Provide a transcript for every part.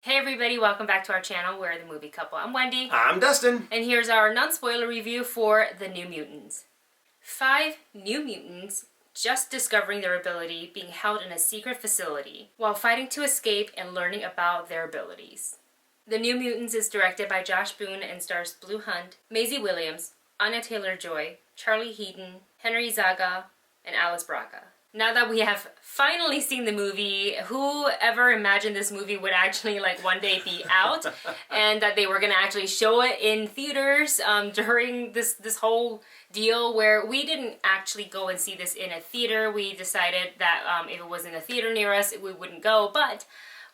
Hey everybody, welcome back to our channel. We're the Movie Couple. I'm Wendy. I'm Dustin. And here's our non-spoiler review for The New Mutants. 5 New Mutants just discovering their ability, being held in a secret facility, while fighting to escape and learning about their abilities. The New Mutants is directed by Josh Boone and stars Blue Hunt, Maisie Williams, Anya Taylor-Joy, Charlie Heaton, Henry Zaga, and Alice Braga. Now that we have finally seen the movie, who ever imagined this movie would actually one day be out and that they were gonna actually show it in theaters during this whole deal where we didn't actually go and see this in a theater. We decided that if it was in a theater near us, we wouldn't go, but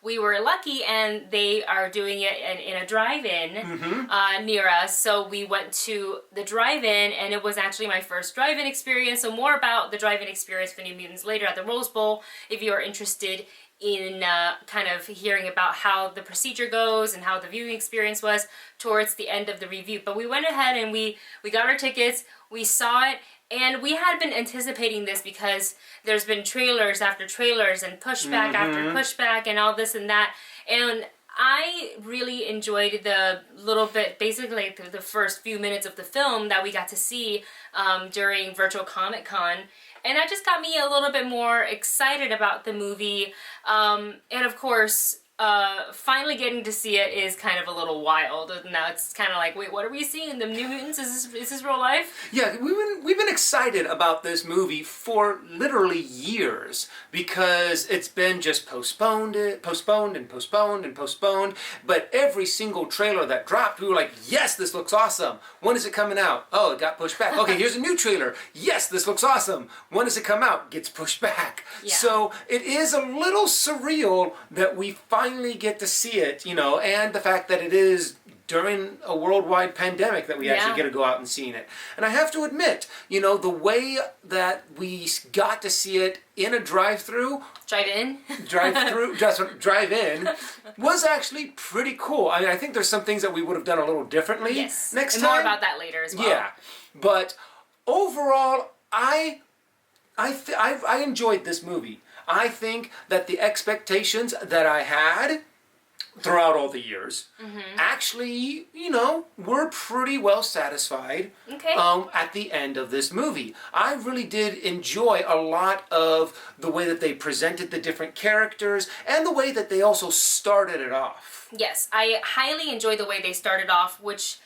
we were lucky and they are doing it in a drive-in near us. So we went to the drive-in and it was actually my first drive-in experience. So more about the drive-in experience for New Mutants later at the Rose Bowl if you are interested in kind of hearing about how the procedure goes and how the viewing experience was towards the end of the review. But we went ahead and we got our tickets, we saw it, and we had been anticipating this because there's been trailers after trailers and pushback after pushback and all this and that. And I really enjoyed the little bit, basically the first few minutes of the film that we got to see during Virtual Comic Con. And that just got me a little bit more excited about the movie. And of course, finally getting to see it is kind of a little wild. Now it's kind of like, wait, what are we seeing? The New Mutants? Is this real life? Yeah, we've been excited about this movie for literally years because it's been just postponed. But every single trailer that dropped, we were like, yes, this looks awesome. When is it coming out? Oh, it got pushed back. Okay, here's a new trailer. Yes, this looks awesome. When does it come out? Gets pushed back. Yeah. So it is a little surreal that we finally get to see it, and the fact that it is during a worldwide pandemic that we actually get to go out and see it. And I have to admit, the way that we got to see it in a drive-in was actually pretty cool. I mean, I think there's some things that we would have done a little differently next time. More about that later as well. Yeah, but overall, I enjoyed this movie. I think that the expectations that I had throughout all the years actually, were pretty well satisfied at the end of this movie. I really did enjoy a lot of the way that they presented the different characters and the way that they also started it off. Yes, I highly enjoyed the way they started off, which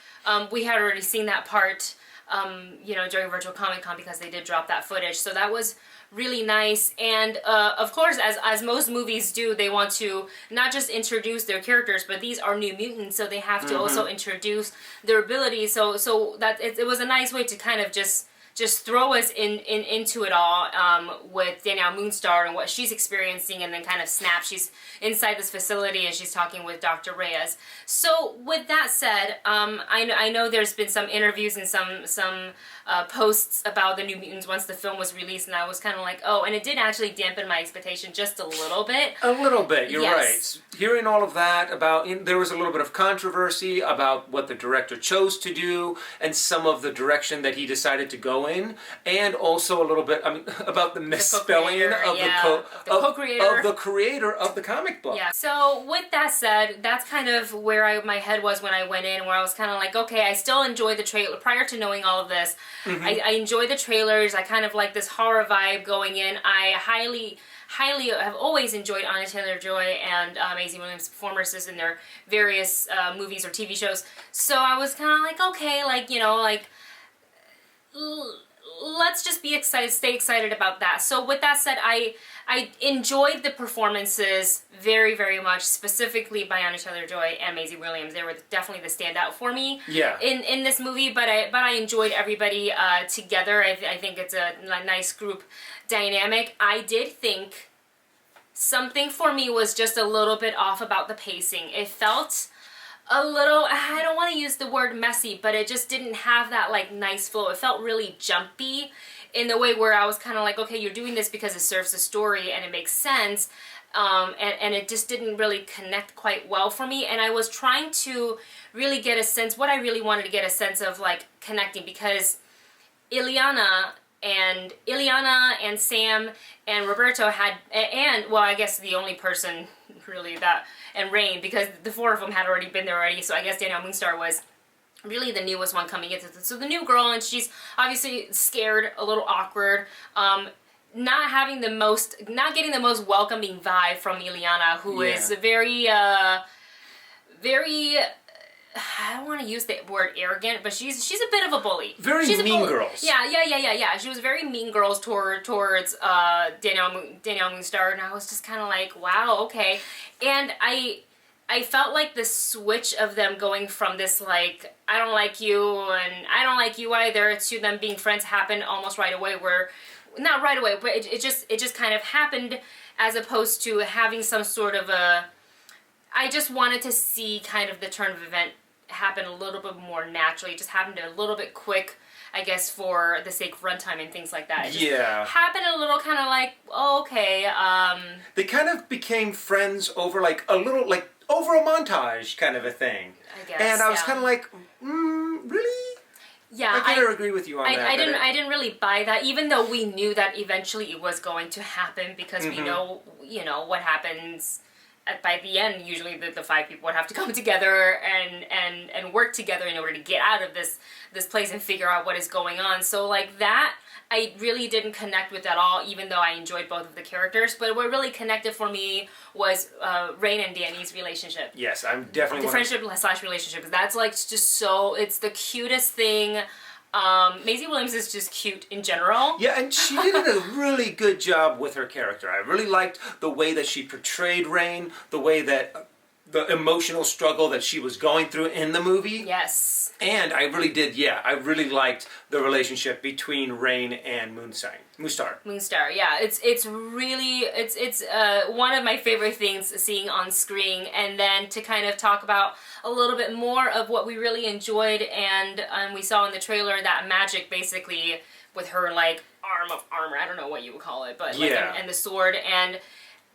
we had already seen that part during Virtual Comic Con because they did drop that footage. So that was really nice. And of course, as most movies do, they want to not just introduce their characters, but these are New Mutants, so they have to also introduce their abilities. So that it was a nice way to kind of just throw us into it all with Danielle Moonstar and what she's experiencing, and then kind of snap. She's inside this facility and she's talking with Dr. Reyes. So with that said, I know there's been some interviews and some posts about the New Mutants once the film was released, and I was kind of like, oh, and it did actually dampen my expectation just a little bit. A little bit, you're right. Hearing all of that there was a little bit of controversy about what the director chose to do and some of the direction that he decided to go in, and also a little bit, about the misspelling of the creator of the comic book. Yeah. So with that said, that's kind of where my head was when I went in, where I was kind of like, okay, I still enjoy the trailer. Prior to knowing all of this, I enjoy the trailers. I kind of like this horror vibe going in. I highly have always enjoyed Anya Taylor-Joy and Maisie Williams' performances in their various movies or TV shows. So I was kind of like, okay, let's just be excited, stay excited about that. So with that said, I enjoyed the performances very, very much, specifically by Anya Taylor-Joy and Maisie Williams. They were definitely the standout for me in this movie, but I enjoyed everybody together. I think it's a nice group dynamic. I did think something for me was just a little bit off about the pacing. It felt a little, I don't want to use the word messy, but it just didn't have that nice flow. It felt really jumpy in the way where I was kind of like, okay, you're doing this because it serves the story and it makes sense, and it just didn't really connect quite well for me. And I was trying to really get a sense, what I really wanted to get a sense of connecting, because Ileana and Sam and Roberto had, and well, I guess the only person really, that, and Rain, because the 4 of them had already been there already, so I guess Danielle Moonstar was really the newest one coming into this. So the new girl, and she's obviously scared, a little awkward, not getting the most welcoming vibe from Ileana, who is very, very, I don't want to use the word arrogant, but she's a bit of a bully. She's mean girls. Yeah. She was very mean girls towards Danielle Moonstar, and I was just kind of like, wow, okay. And I felt like the switch of them going from this, like, I don't like you and I don't like you either, to them being friends happened almost right away, where, not right away, but it just kind of happened, as opposed to having some sort of a, I just wanted to see kind of the turn of event happen a little bit more naturally. It just happened a little bit quick, I guess, for the sake of runtime and things like that. It just happened a little kind of like, oh, okay. They kind of became friends over like a little, like, over a montage kind of a thing. I guess, and I was kind of like, really? Yeah, I kind of agree with you on that. I didn't really buy that, even though we knew that eventually it was going to happen, because we know, what happens by the end. Usually the 5 people would have to come together and work together in order to get out of this place and figure out what is going on. So like that, I really didn't connect with at all, even though I enjoyed both of the characters. But what really connected for me was Rain and Danny's relationship. Yes, I'm definitely... The friendship / relationship. That's like just so... It's the cutest thing. Maisie Williams is just cute in general. Yeah, and she did a really good job with her character. I really liked the way that she portrayed Rain, the way that... the emotional struggle that she was going through in the movie. Yes. And I really did, I really liked the relationship between Rain and Moonstar. Yeah. It's really, it's one of my favorite things seeing on screen. And then to kind of talk about a little bit more of what we really enjoyed, and we saw in the trailer that magic, basically, with her, like, arm of armor. I don't know what you would call it, but like, and the sword, and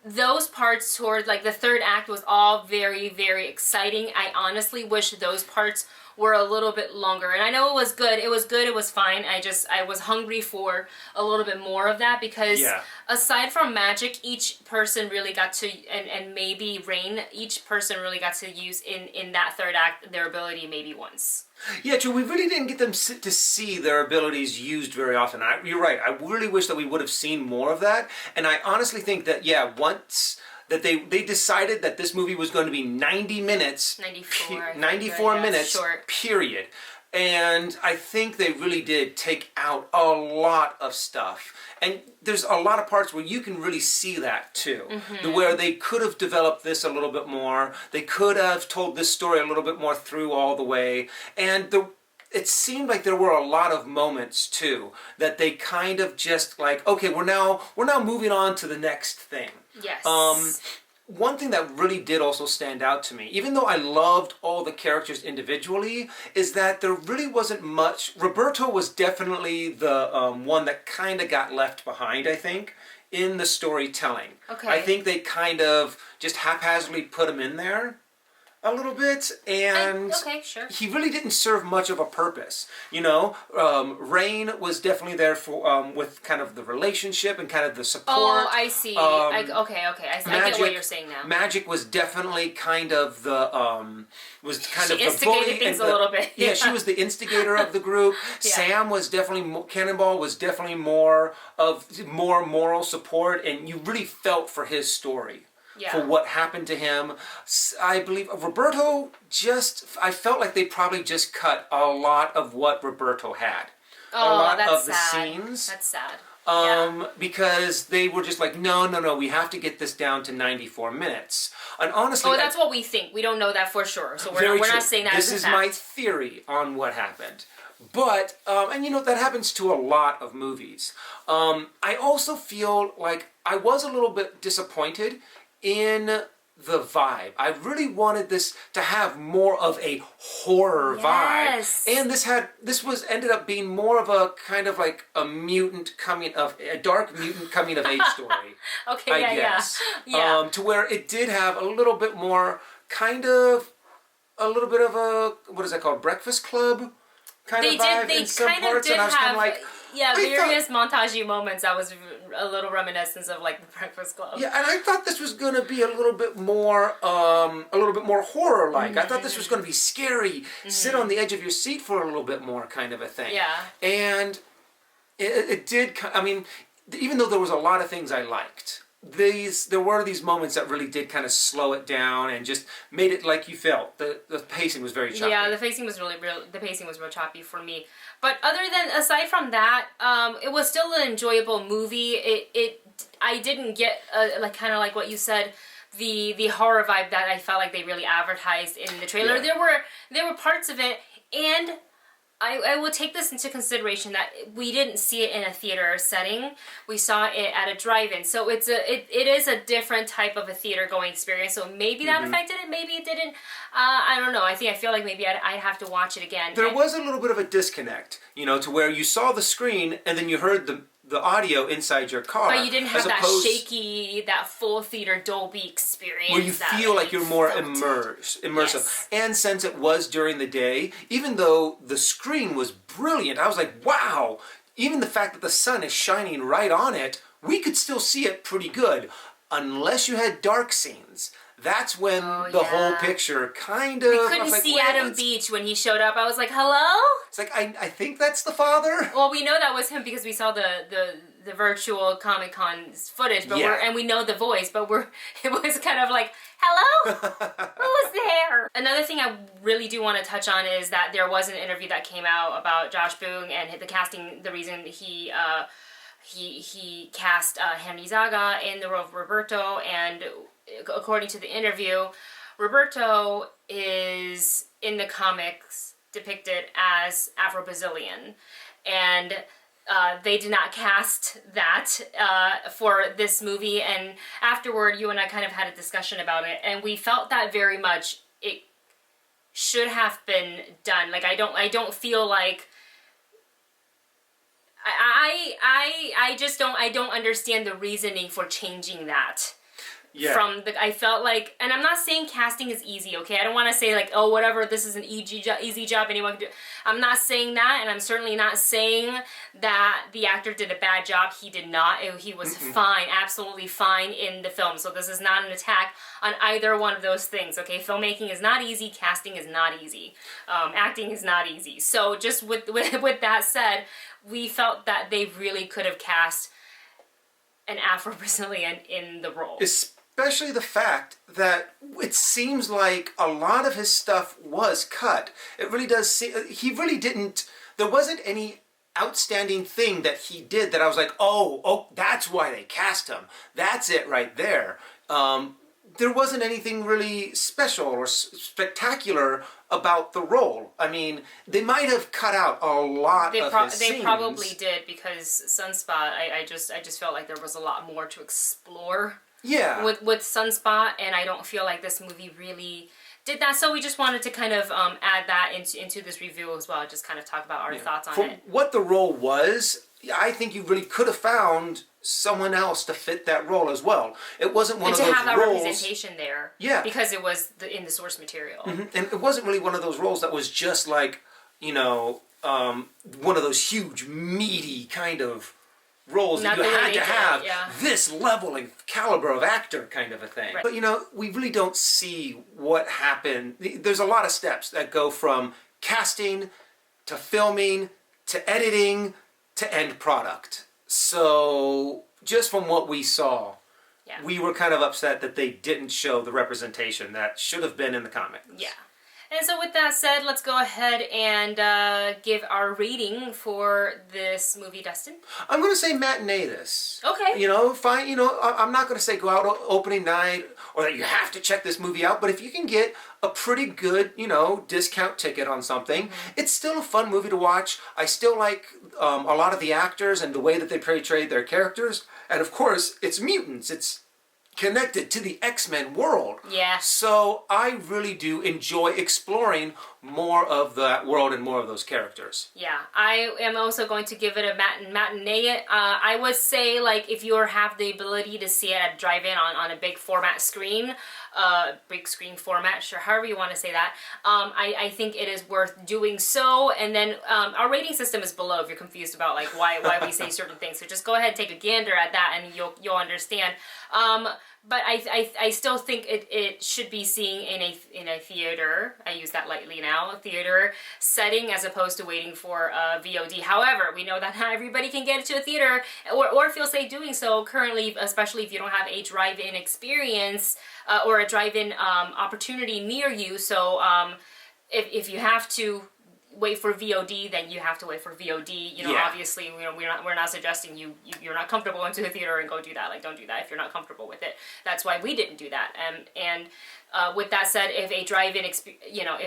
those parts toward, like, the third act was all very, very exciting. I honestly wish those parts were a little bit longer. And I know it was good, it was fine. I was hungry for a little bit more of that, because aside from magic, each person really got to, and maybe Rain, each person really got to use in that third act their ability maybe once. Yeah, true. We really didn't get them to see their abilities used very often. You're right. I really wish that we would have seen more of that. And I honestly think that, once that they decided that this movie was going to be 90 minutes. 94 minutes, short. Period. And I think they really did take out a lot of stuff. And there's a lot of parts where you can really see that too. Where they could have developed this a little bit more. They could have told this story a little bit more through all the way. And it seemed like there were a lot of moments too that they kind of just like, okay, we're now moving on to the next thing. Yes. One thing that really did also stand out to me, even though I loved all the characters individually, is that there really wasn't much. Roberto was definitely the one that kind of got left behind, I think, in the storytelling. Okay. I think they kind of just haphazardly put him in there a little bit, and okay, sure. He really didn't serve much of a purpose. Rain was definitely there for with kind of the relationship and kind of the support. Oh, I see. Okay. I get what you're saying now. Magic was definitely kind of the she instigated things a little bit. Yeah, she was the instigator of the group. Sam was definitely Cannonball was definitely more moral support, and you really felt for his story. For what happened to him. I believe Roberto I felt like they probably just cut a lot of what Roberto had. Oh, a lot that's of the sad. scenes. That's sad. Because they were just like, no, we have to get this down to 94 minutes. And honestly... that's what we think. We don't know that for sure. So we're not saying that This is is my theory on what happened. But, and that happens to a lot of movies. I also feel like I was a little bit disappointed in the vibe. I really wanted this to have more of a horror vibe. And this ended up being more of a kind of like a dark mutant coming of age story. Okay, I guess. To where it did have a little bit more a little bit of a, what is that called? Breakfast Club kind of vibe in some parts. And I was kind of like, Yeah, various montagey moments. That was a little reminiscence of like the Breakfast Club. Yeah, and I thought this was going to be a little bit more horror-like. I thought this was going to be scary, sit on the edge of your seat for a little bit more kind of a thing. Yeah. And it did, I mean, even though there was a lot of things I liked, there were these moments that really did kind of slow it down and just made it like you felt. The pacing was very choppy. Yeah, the pacing was real choppy for me. But aside from that, it was still an enjoyable movie. I didn't get kind of like what you said, the horror vibe that I felt like they really advertised in the trailer. Yeah. There were parts of it, and I will take this into consideration that we didn't see it in a theater setting. We saw it at a drive-in. So it is a different type of a theater going experience. So maybe that affected it, maybe it didn't. I don't know. I feel like maybe I'd have to watch it again. There was a little bit of a disconnect, to where you saw the screen and then you heard the audio inside your car. But you didn't have that full theater Dolby experience. Where you feel like you're more immersive. Yes. And since it was during the day, even though the screen was brilliant, I was like, wow, even the fact that the sun is shining right on it, we could still see it pretty good. Unless you had dark scenes. That's when the whole picture kind of... We couldn't see Adam Beach when he showed up. I was like, hello? It's like, I think that's the father. Well, we know that was him because we saw the virtual Comic-Con footage, but and we know the voice, but it was kind of like, hello? Who's there? Another thing I really do want to touch on is that there was an interview that came out about Josh Boone and the casting, the reason he cast Henry Zaga in the role of Roberto, and according to the interview, Roberto is in the comics depicted as Afro-Brazilian, and they did not cast that for this movie, and afterward you and I kind of had a discussion about it, and we felt that very much it should have been done. Like I don't feel like I don't understand the reasoning for changing that. Yeah. I felt like, and I'm not saying casting is easy, okay? I don't want to say like, oh, whatever, this is an easy job, anyone can do. I'm not saying that, and I'm certainly not saying that the actor did a bad job. He did not. He was fine, absolutely fine in the film. So this is not an attack on either one of those things, okay? Filmmaking is not easy. Casting is not easy. Acting is not easy. So just with that said, we felt that they really could have cast an Afro-Brazilian in the role. Especially the fact that it seems like a lot of his stuff was cut. It really does seem, he really didn't, there wasn't any outstanding thing that he did that I was like, oh, that's why they cast him. That's it right there. There wasn't anything really special or spectacular about the role. I mean, they might have cut out a lot of his scenes. They probably did, because Sunspot, I just felt like there was a lot more to explore. Yeah. With Sunspot, and I don't feel like this movie really did that. So we just wanted to kind of add that into this review as well. Just kind of talk about our thoughts on it. What the role was, I think you really could have found someone else to fit that role as well. It wasn't one of those roles. And to have that representation there. Yeah. Because it was in the source material. And it wasn't really one of those roles that was just like, one of those huge, meaty kind of roles that you had to have this level and caliber of actor kind of a thing. Right. But we really don't see what happened. There's a lot of steps that go from casting to filming to editing to end product. So just from what we saw, we were kind of upset that they didn't show the representation that should have been in the comics. Yeah. And so with that said, let's go ahead and give our rating for this movie, Dustin. I'm going to say matinee this. Okay. Fine. I'm not going to say go out opening night or that you have to check this movie out. But if you can get a pretty good, discount ticket on something, it's still a fun movie to watch. I still like a lot of the actors and the way that they portrayed their characters. And of course, it's mutants. It's connected to the X-Men world. Yeah. So I really do enjoy exploring more of that world and more of those characters. Yeah, I am also going to give it a matinee. I would say, like, if you have the ability to see it at drive-in on a big format screen, big screen format, sure, however you want to say that, I think it is worth doing so. And then our rating system is below if you're confused about like why we say certain things. So just go ahead and take a gander at that, and you'll understand. But I still think it should be seen in a theater. I use that lightly now, a theater setting, as opposed to waiting for VOD. However, we know that not everybody can get to a theater or feel safe doing so currently, especially if you don't have a drive-in experience or a drive-in opportunity near you. So if you have to wait for VOD, then you have to wait for VOD. You know, obviously, you know, we're not suggesting you're not comfortable into a theater and go do that. Like, don't do that if you're not comfortable with it. That's why we didn't do that. And with that said, if a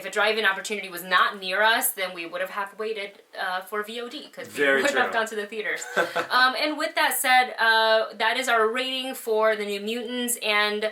drive-in opportunity was not near us, then we would have waited for VOD, because we wouldn't have gone to the theaters. And with that said, that is our rating for the New Mutants. And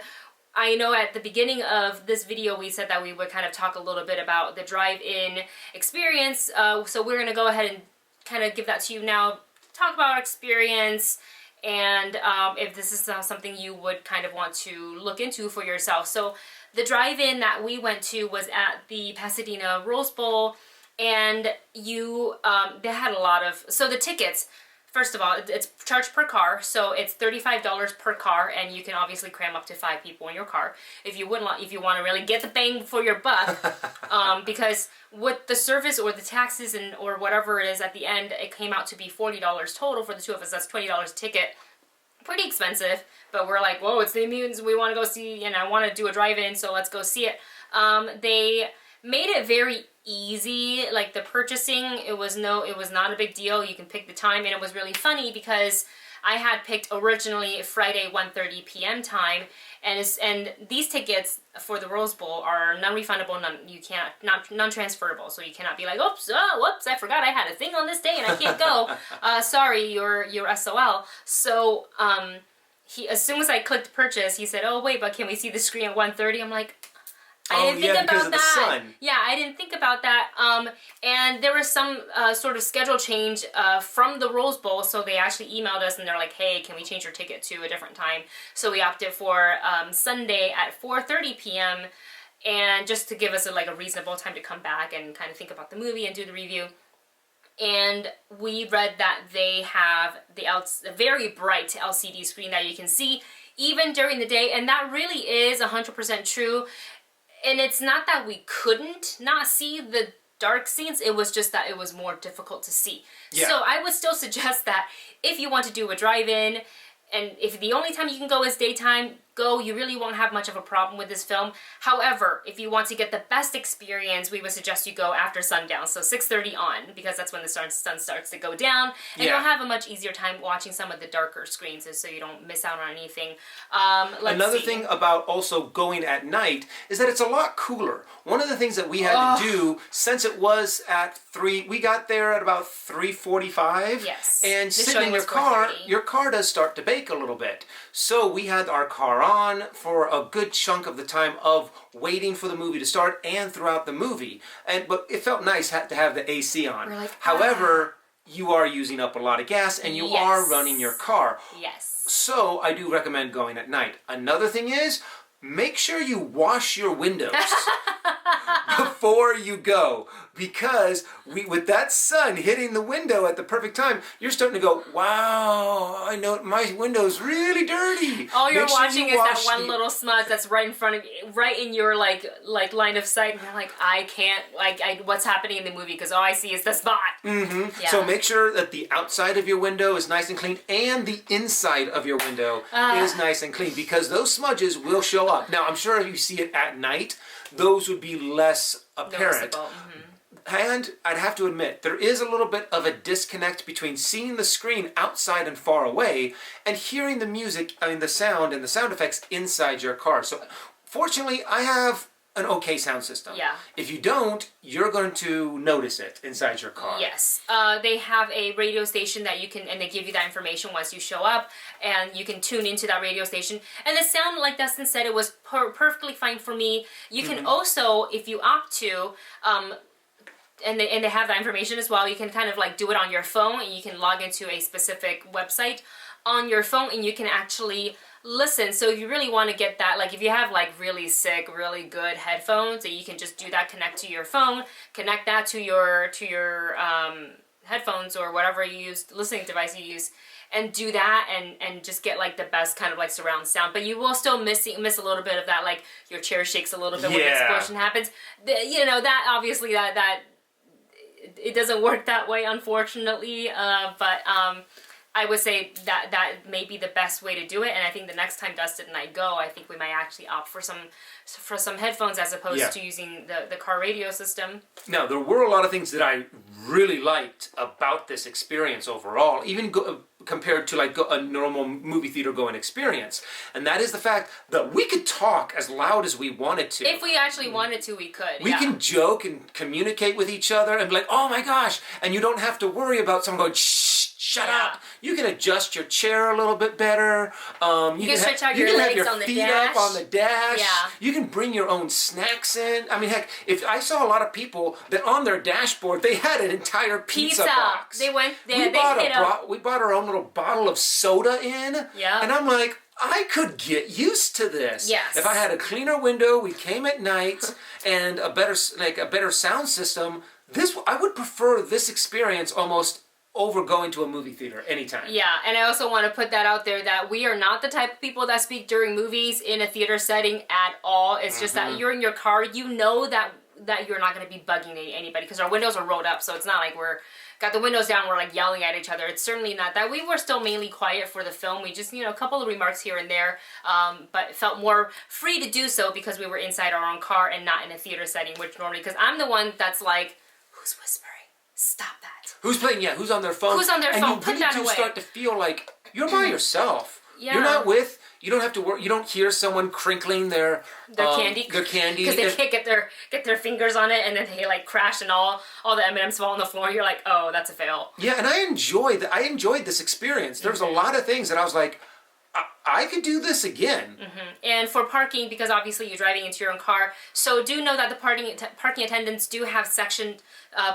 I know at the beginning of this video we said that we would kind of talk a little bit about the drive-in experience, so we're going to go ahead and kind of give that to you now, talk about our experience, and if this is something you would kind of want to look into for yourself. So the drive-in that we went to was at the Pasadena Rose Bowl, and they had a lot of, so the tickets, first of all, it's charged per car, so it's $35 per car, and you can obviously cram up to 5 people in your car if you want to really get the bang for your buck. Because with the service or the taxes or whatever it is at the end, it came out to be $40 total for the two of us. That's $20 a ticket. Pretty expensive, but we're like, whoa, it's the Mutants. We want to go see, and I want to do a drive-in, so let's go see it. They made it very easy, like the purchasing, it was not a big deal. You can pick the time, and it was really funny because I had picked originally Friday 1:30 p.m. time, and these tickets for the Rose Bowl are non-refundable, non-transferable, so you cannot be like, whoops, I forgot I had a thing on this day and I can't go. Sorry, you're SOL. So as soon as I clicked purchase, he said, oh wait, but can we see the screen at 1:30? I'm like, I didn't think about that. Yeah, I didn't think about that. And there was some sort of schedule change from the Rose Bowl, so they actually emailed us and they're like, hey, can we change your ticket to a different time? So we opted for Sunday at 4:30 p.m. and just to give us a reasonable time to come back and kind of think about the movie and do the review. And we read that they have a very bright LCD screen that you can see even during the day, and that really is 100% true. And it's not that we couldn't not see the dark scenes, it was just that it was more difficult to see. Yeah. So I would still suggest that if you want to do a drive-in, and if the only time you can go is daytime, go. You really won't have much of a problem with this film. However, if you want to get the best experience, we would suggest you go after sundown, so 6:30 on, because that's when the sun starts to go down, and you'll have a much easier time watching some of the darker screens, so you don't miss out on anything. Another thing about also going at night is that it's a lot cooler. One of the things that we had to do, since it was at 3, we got there at about 3:45. Yes. And sitting in your car does start to bake a little bit. So we had our car on for a good chunk of the time of waiting for the movie to start and throughout the movie. But it felt nice to have the AC on. We're like, however, you are using up a lot of gas and you are running your car. Yes. So I do recommend going at night. Another thing is, make sure you wash your windows before you go, because with that sun hitting the window at the perfect time, you're starting to go, wow, I know my window's really dirty. All you're watching is that one little smudge that's right in front of you, right in your like line of sight, and you're like, I can't, what's happening in the movie, because all I see is the spot. Mm-hmm. Yeah. So make sure that the outside of your window is nice and clean, and the inside of your window is nice and clean, because those smudges will show up. Now, I'm sure if you see it at night, those would be less apparent. Mm-hmm. And I'd have to admit, there is a little bit of a disconnect between seeing the screen outside and far away and hearing the music, the sound and the sound effects inside your car. So fortunately, I have an okay sound system. Yeah. If you don't, you're going to notice it inside your car. Yes. They have a radio station that you can, and they give you that information once you show up, and you can tune into that radio station. And the sound, like Dustin said, it was perfectly fine for me. You can also, if you opt to, and they have that information as well, you can kind of like do it on your phone, and you can log into a specific website on your phone, and you can actually listen. So if you really want to get that, like if you have like really sick, really good headphones, and you can just do that, connect to your phone, connect that to your headphones or whatever you use, listening device you use, and do that, and just get like the best kind of like surround sound. But you will still miss a little bit of that, like your chair shakes a little bit when the explosion happens. You know, that obviously that it doesn't work that way, unfortunately. But I would say that may be the best way to do it, and I think the next time Dustin and I go, I think we might actually opt for some headphones as opposed to using the car radio system. Now, there were a lot of things that I really liked about this experience overall, even compared to like a normal movie theater going experience, and that is the fact that we could talk as loud as we wanted to. If we actually wanted to, we could. We can joke and communicate with each other and be like, oh my gosh, and you don't have to worry about someone going, shh, shut up. You can adjust your chair a little bit better. You can stretch out your legs on the feet dash. up on the dash. Yeah. You can bring your own snacks in. I mean, heck, if I saw a lot of people that on their dashboard they had an entire pizza box. They went there. We bought our own little bottle of soda in. Yeah. And I'm like, I could get used to this. Yes. If I had a cleaner window, we came at night, and a better sound system, I would prefer this experience almost over going to a movie theater anytime. Yeah, and I also want to put that out there that we are not the type of people that speak during movies in a theater setting at all. It's just that you're in your car, you know that you're not going to be bugging anybody because our windows are rolled up, so it's not like we're got the windows down, we're like yelling at each other. It's certainly not that. We were still mainly quiet for the film. We just, a couple of remarks here and there, but felt more free to do so because we were inside our own car and not in a theater setting, which normally, because I'm the one that's like, who's whispering? Stop that. Who's playing? Yeah, who's on their phone? Who's on their phone? And you Put that really do away. start to feel like you're by yourself. Yeah. You're not you don't have to work. You don't hear someone crinkling their candy. Their candy. Because they can't get their fingers on it, and then they like crash, and all the M&Ms fall on the floor. You're like, oh, that's a fail. Yeah, and I enjoyed this experience. There's a lot of things that I was like, I could do this again. And for parking, because obviously you're driving into your own car, so do know that the parking attendants do have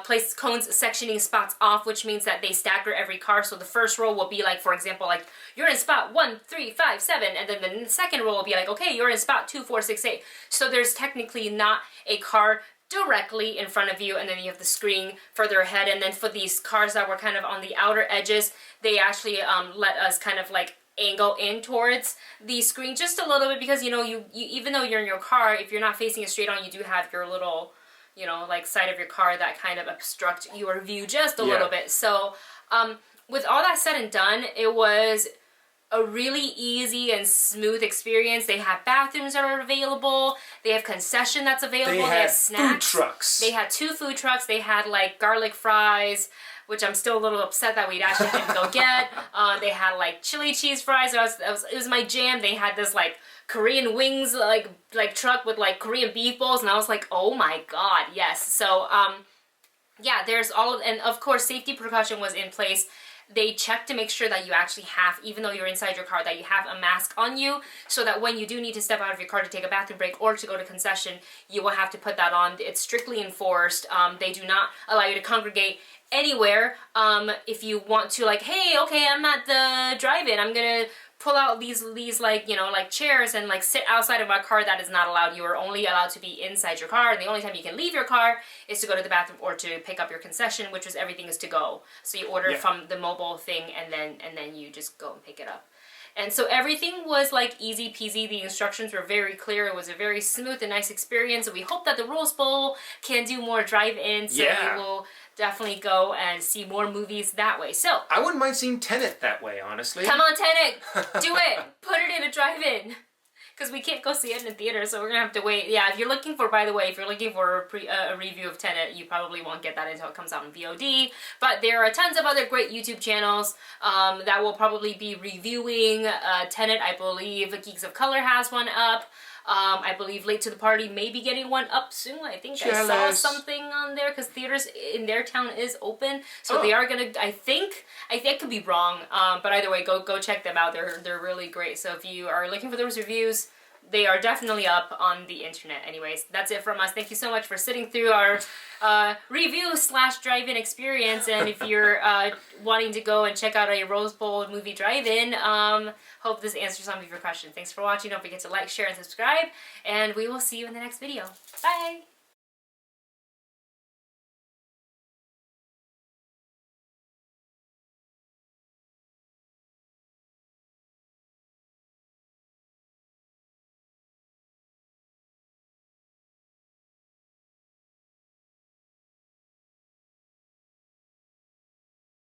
place cones sectioning spots off, which means that they stagger every car. So the first row will be like, for example, like you're in spot 1, 3, 5, 7, and then the second row will be like, okay, you're in spot 2, 4, 6, 8. So there's technically not a car directly in front of you, and then you have the screen further ahead. And then for these cars that were kind of on the outer edges, they actually let us kind of like angle in towards the screen just a little bit, because you even though you're in your car, if you're not facing it straight on, you do have your little like side of your car that kind of obstruct your view just a little bit. So with all that said and done, it was a really easy and smooth experience. They have bathrooms that are available. They have concession that's available. They have snacks. Food trucks. They had 2 food trucks. They had like garlic fries, which I'm still a little upset that we actually didn't go get. They had like chili cheese fries. It was my jam. They had this like Korean wings like truck with like Korean beef bowls, and I was like, oh my god, yes. So yeah, there's and of course safety precaution was in place. They check to make sure that you actually have, even though you're inside your car, that you have a mask on you, so that when you do need to step out of your car to take a bathroom break or to go to concession, you will have to put that on. It's strictly enforced. They do not allow you to congregate anywhere. If you want to, like, hey, okay, I'm at the drive-in, I'm gonna pull out these like like chairs and like sit outside of my car, that is not allowed. You are only allowed to be inside your car, and the only time you can leave your car is to go to the bathroom or to pick up your concession, which was everything is to go. So you order from the mobile thing, and then you just go and pick it up. And so everything was like easy peasy. The instructions were very clear. It was a very smooth and nice experience. And we hope that the Rose Bowl can do more drive-ins. So we will definitely go and see more movies that way. So I wouldn't mind seeing Tenet that way, honestly. Come on, Tenet! Do it! Put it in a drive-in! Because we can't go see it in a theater, so we're going to have to wait. Yeah, if you're looking for, by the way, if you're looking for a review of Tenet, you probably won't get that until it comes out in VOD. But there are tons of other great YouTube channels that will probably be reviewing Tenet. I believe Geeks of Color has one up. I believe Late to the Party may be getting one up soon. I think I saw Jealous. something on there because theaters in their town is open, so they are gonna. I think I could be wrong, but either way, go check them out. They're really great. So if you are looking for those reviews, they are definitely up on the internet. Anyways, that's it from us. Thank you so much for sitting through our review / drive-in experience. And if you're wanting to go and check out a Rose Bowl movie drive-in, hope this answers some of your questions. Thanks for watching. Don't forget to like, share, and subscribe. And we will see you in the next video. Bye!